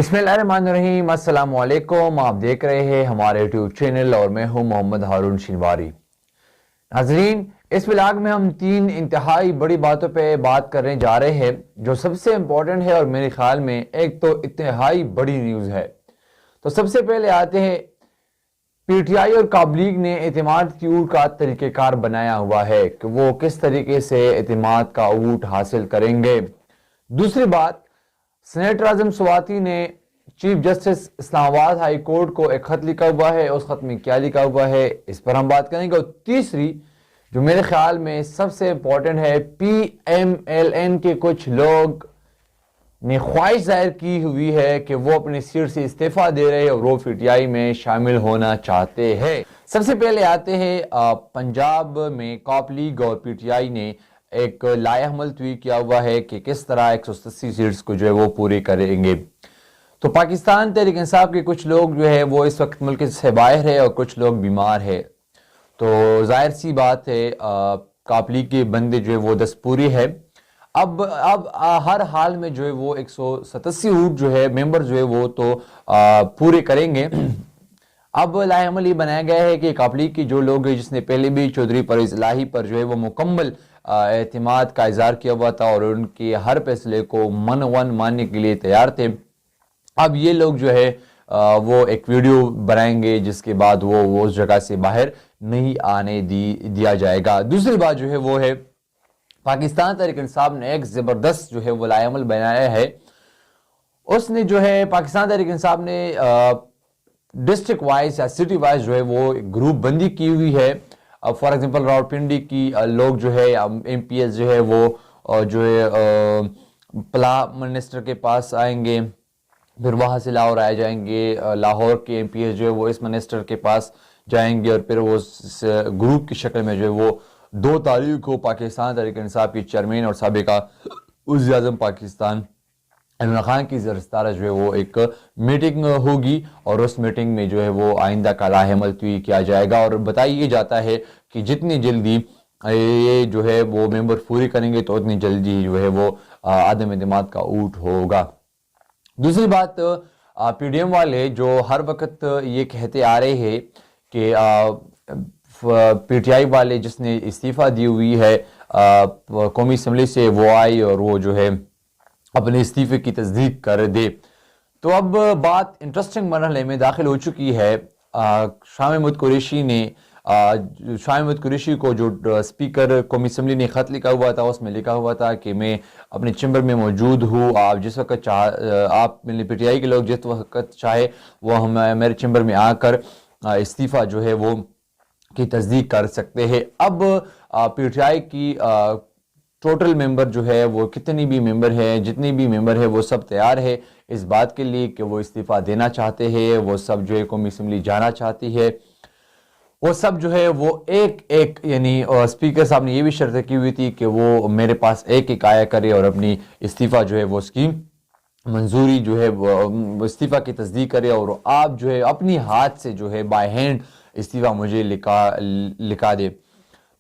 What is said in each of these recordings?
बिस्मिल्लाहिर्रहमानिर्रहीम, अस्सलाम वालेकुम। आप देख रहे हैं हमारे यूट्यूब चैनल और मैं हूं मोहम्मद हारून शिनवारी। नाजरीन, इस व्लॉग में हम तीन इंतहाई बड़ी बातों पे बात करने जा रहे हैं जो सबसे इम्पोर्टेंट है और मेरे ख्याल में एक तो इंतहाई बड़ी न्यूज़ है। तो सबसे पहले आते हैं, पीटीआई और काब लीग ने एतमाद की ऊट का तरीक़ेकार बनाया हुआ है कि वो किस तरीके से एतमाद का ऊट हासिल करेंगे। दूसरी बात, सेनेटर आजम स्वाति ने chief justice Islamabad high court को एक खत लिखा हुआ है, उस खत में क्या लिखा हुआ है इस पर हम बात करेंगे। और तीसरी जो मेरे ख्याल में सबसे इंपॉर्टेंट है, PMLN के कुछ लोग ने ख्वाहिश जाहिर की हुई है कि वो अपनी सीट से इस्तीफा दे रहे हैं और वो पीटीआई में शामिल होना चाहते हैं। सबसे पहले आते हैं, पंजाब में काब लीग और पीटीआई ने एक लाएहमल ट्वीट किया हुआ है कि किस तरह 180 सीट्स को जो है वो पूरी करेंगे। तो पाकिस्तान तहरीक इंसाफ के कुछ लोग जो है वो इस वक्त मुल्क से बाहर है और कुछ लोग बीमार है। तो जाहिर सी बात है, काब लीग के बंदे जो है वो 10 पूरी है। अब हर हाल में जो है वो 187 ऊट जो है मेंबर जो है वो तो पूरे करेंगे। अब लाएहमल ये बनाया गया है कि काब लीग के जो लोग हैं, जिसने पहले भी चौधरी परवेज इलाही पर जो है वो मुकम्मल एतमाद का इजहार किया हुआ था और उनके हर फैसले को मन वन मानने के लिए तैयार थे, अब ये लोग जो है वो एक वीडियो बनाएंगे जिसके बाद वो उस जगह से बाहर नहीं आने दिया जाएगा। दूसरी बात जो है वो है, पाकिस्तान तहरीक इंसाफ ने एक ज़बरदस्त जो है वो लाएहमल बनाया है। उसने जो है पाकिस्तान तहरीक इंसाफ ने डिस्ट्रिक्ट वाइज या सिटी वाइज जो है वो ग्रुप बंदी की हुई है। फॉर एग्जांपल रावलपिंडी की लोग जो है MPS जो है वो जो है पला मिनिस्टर के पास आएंगे, फिर वहाँ से लाहौर आए जाएंगे। लाहौर के MPS जो है वो इस मिनिस्टर के पास जाएंगे और फिर वो ग्रुप की शक्ल में जो है वो 2 तारीख को पाकिस्तान तहरीक इंसाफ की चेयरमैन और साबिका वज़ीर-ए-आज़म पाकिस्तान इमरान खान की ज़रस्तारा जो है वो एक मीटिंग होगी और उस मीटिंग में जो है वो आइंदा का लाएहमल तय किया जाएगा। और बताया जाता है कि जितनी जल्दी ये जो है वो मेंबर पूरी करेंगे तो उतनी जल्दी जो है वो आदम एतमाद का ऊट होगा। दूसरी बात, PDM वाले जो हर वक्त ये कहते आ रहे हैं कि PTI वाले जिसने इस्तीफ़ा दी हुई है कौमी असम्बली से, वो आई और वो जो है अपने इस्तीफे की तस्दीक कर दे। तो अब बात इंटरेस्टिंग मरहले में दाखिल हो चुकी है। शाह महमूद कुरैशी ने शाह महमूद कुरैशी को जो स्पीकर कौमी असम्बली ने ख़त लिखा हुआ था उसमें लिखा हुआ था कि मैं अपने चैम्बर में मौजूद हूँ, आप जिस वक्त आप PTI के लोग जिस वक्त चाहे वो हम मेरे चैम्बर में आकर इस्तीफ़ा जो है वो की तस्दीक कर सकते हैं। अब PTI की टोटल मेंबर जो है वो कितनी भी मेंबर है, जितनी भी मेंबर है वो सब तैयार है इस बात के लिए कि वो इस्तीफ़ा देना चाहते हैं। वो सब जो है कौमी असम्बली जाना चाहती है। वो सब जो है वो एक यानी स्पीकर साहब ने ये भी शर्त की हुई थी कि वो मेरे पास एक आया करे और अपनी इस्तीफ़ा जो है वो उसकी मंजूरी जो है वो इस्तीफ़ा की तस्दीक करे और आप जो है अपनी हाथ से जो है बाय हैंड इस्तीफ़ा मुझे लिखा दे।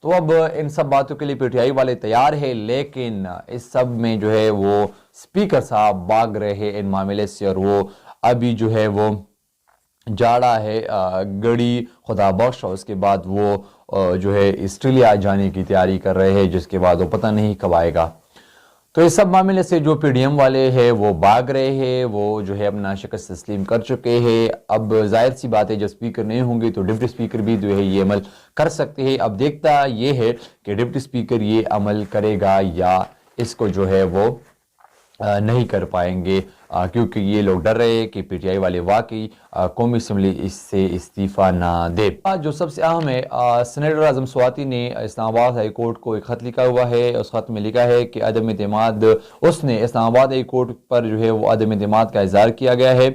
तो अब इन सब बातों के लिए PTI वाले तैयार है, लेकिन इस सब में जो है वो स्पीकर साहब भाग रहे हैं इन मामले से और वो अभी जो है वो जाड़ा है गड़ी खुदा बख्श और उसके बाद वो जो है ऑस्ट्रेलिया जाने की तैयारी कर रहे हैं, जिसके बाद वो पता नहीं कब आएगा। तो इस सब मामले से जो PDM वाले हैं वो भाग रहे हैं, वो जो है अपना शिकस्त तस्लीम कर चुके हैं। अब जाहिर सी बात है जब स्पीकर नहीं होंगे तो डिप्टी स्पीकर भी जो है ये अमल कर सकते हैं। अब देखता ये है कि डिप्टी स्पीकर ये अमल करेगा या इसको जो है वो नहीं कर पाएंगे, क्योंकि ये लोग डर रहे हैं कि PTI वाले वाकई कौमी असम्बली इससे इस्तीफ़ा ना दे। जो सबसे अहम है, सेनेटर आजम स्वाति ने इस्लामाबाद हाई कोर्ट को एक ख़त लिखा हुआ है। उस ख़त में लिखा है कि अदम एतमाद, उसने इस्लामाबाद हाई कोर्ट पर जो है वो अदम एतमाद का इज़हार किया गया है,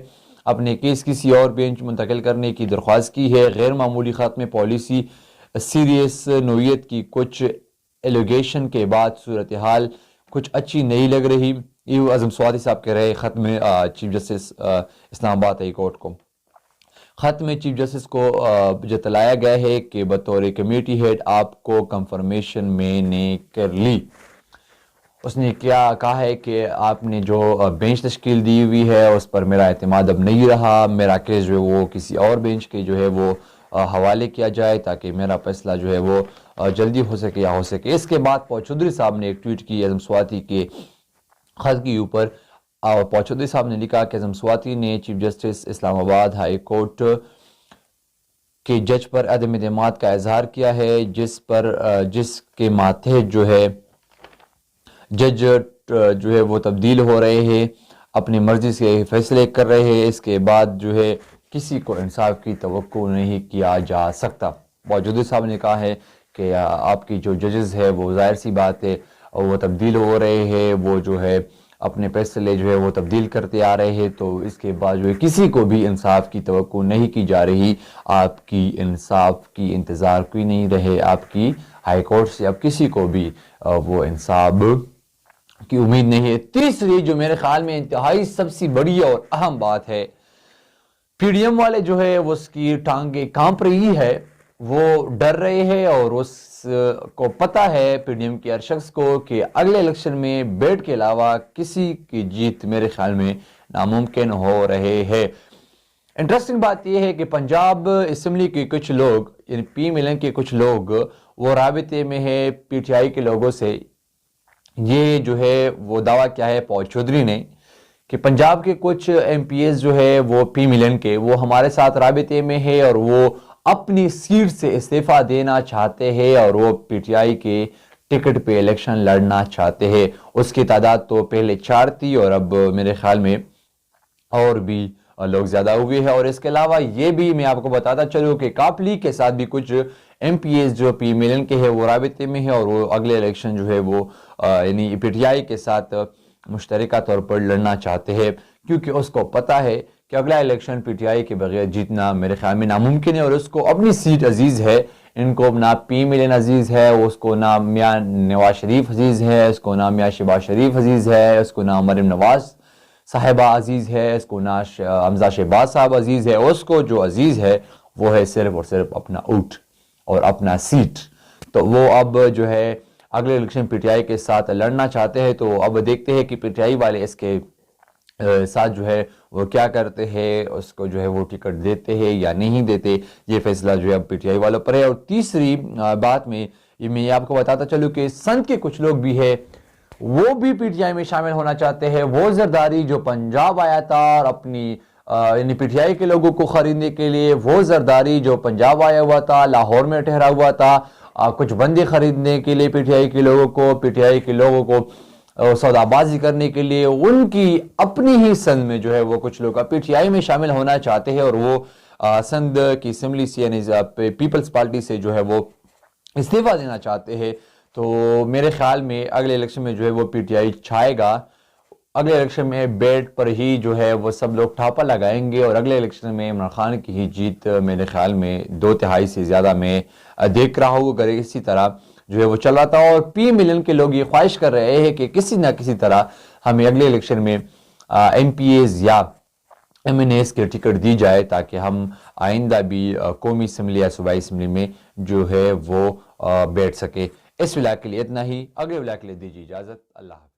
अपने केस किसी और बेंच मुंतकिल करने की दरख्वास्त की है। गैर मामूली ख़त में पॉलिसी सीरियस नोयत की कुछ एलिगेशन के बाद सूरत हाल कुछ अच्छी नहीं लग रही, ये आजम स्वाति साहब कह रहे ख़त में chief justice Islamabad high court को। ख़त में चीफ जस्टिस को जतलाया गया है कि बतौर कमेटी हेड आपको कंफर्मेशन मैंने कर ली। उसने क्या कहा है कि आपने जो बेंच तश्कील दी हुई है उस पर मेरा एतमाद अब नहीं रहा, मेरा केस जो है वो किसी और बेंच के जो है वो हवाले किया जाए ताकि मेरा फैसला जो है वो जल्दी हो सके या हो सके। इसके बाद पौ चौधरी साहब ने एक ट्वीट की आज़म स्वाति के ख़त के ऊपर, और पौ चौधरी साहब ने लिखा कि आज़म स्वाति ने chief justice Islamabad high court के जज पर अदम एतमाद का इजहार किया है, जिसके माथे जो है जज जो है वो तब्दील हो रहे हैं, अपनी मर्जी से फैसले कर रहे हैं। इसके बाद जो है किसी को इंसाफ की तवक्को नहीं किया जा सकता। मौजूदा साहब ने कहा है कि आपकी जो जजेस है वो जाहिर सी बात है वो तब्दील हो रहे हैं, वो जो है अपने फैसले जो है वो तब्दील करते आ रहे हैं, तो इसके बाद जो है किसी को भी इंसाफ की तवक्को नहीं की जा रही। आपकी इंसाफ की इंतज़ार कोई नहीं रहे, आपकी हाई कोर्ट से अब किसी को भी वो इंसाफ की उम्मीद नहीं है। तीसरी जो मेरे ख्याल में इंतहाई सबसे बड़ी और अहम बात है, पीडीएम वाले जो है वो उसकी टांगे कांप रही है, वो डर रहे हैं और उसको पता है पीडीएम के हर शख्स को कि अगले इलेक्शन में बेड के अलावा किसी की जीत मेरे ख्याल में नामुमकिन हो रहे हैं। इंटरेस्टिंग बात यह है कि पंजाब असम्बली के कुछ लोग यानी पी के कुछ लोग वो राबिते में है पीटीआई के लोगों से। ये जो है वो दावा किया है पौ चौधरी ने कि पंजाब के कुछ एमपीएस जो है वो पी मिलन के वो हमारे साथ राबिते में है और वो अपनी सीट से इस्तीफा देना चाहते हैं और वो पीटीआई के टिकट पे इलेक्शन लड़ना चाहते हैं। उसकी तादाद तो पहले 4 थी और अब मेरे ख्याल में और भी लोग ज्यादा हुए हैं। और इसके अलावा ये भी मैं आपको बताता चलूं कि काप लीग के साथ भी कुछ एमपीएस जो पी मिलन के हैं वो राबिते में है और वो अगले इलेक्शन जो है वो यानी पीटीआई के साथ मुश्तरका तौर पर लड़ना चाहते हैं, क्योंकि उसको पता है कि अगला इलेक्शन पीटीआई के बगैर जीतना मेरे ख्याल में नामुमकिन है और उसको अपनी सीट अजीज है। इनको ना पी मिलन अजीज है, उसको ना मियाँ नवाज शरीफ अजीज है, उसको ना मियाँ शहबाज शरीफ अजीज है, उसको ना मरीम नवाज साहिबा अजीज है, इसको ना हमजा शहबाज साहब अजीज है। उसको जो अजीज है वो है सिर्फ और सिर्फ अपना ऊँट और अपना सीट। तो वो अब जो है अगले इलेक्शन पीटीआई के साथ लड़ना चाहते हैं। तो अब देखते हैं कि पीटीआई वाले इसके साथ जो है वो क्या करते हैं, उसको जो है वो टिकट देते हैं या नहीं देते, ये फैसला जो है अब पीटीआई वालों पर है। और तीसरी बात में मैं आपको बताता चलूँ कि संत के कुछ लोग भी है वो भी पीटीआई में शामिल होना चाहते हैं। वो जरदारी जो पंजाब आया था और अपनी यानी पीटीआई के लोगों को खरीदने के लिए, वो जरदारी जो पंजाब आया हुआ था, लाहौर में ठहरा हुआ था कुछ बंदे खरीदने के लिए पीटीआई के लोगों को, पीटीआई के लोगों को सौदाबाजी करने के लिए, उनकी अपनी ही संद में जो है वो कुछ लोग पीटीआई में शामिल होना चाहते हैं और वो संद की असम्बली से यानी पीपल्स पार्टी से जो है वो इस्तीफा देना चाहते हैं। तो मेरे ख्याल में अगले इलेक्शन में जो है वो पीटीआई छाएगा। अगले इलेक्शन में बेड पर ही जो है वो सब लोग ठापा लगाएंगे और अगले इलेक्शन में इमरान खान की ही जीत मेरे ख्याल में 2/3 से ज़्यादा मैं देख रहा हूँ। अगर इसी तरह जो है वो चल रहा था और पी मिलन के लोग ये ख्वाहिश कर रहे हैं कि किसी ना किसी तरह हमें अगले इलेक्शन में एमपीएस या एमएनएस के टिकट दी जाए ताकि हम आइंदा भी कौमी असम्बली या सूबाई असम्बली में जो है वो बैठ सके। इस विला के लिए इतना ही, अगले विला के लिए दीजिए इजाज़त। अल्लाह।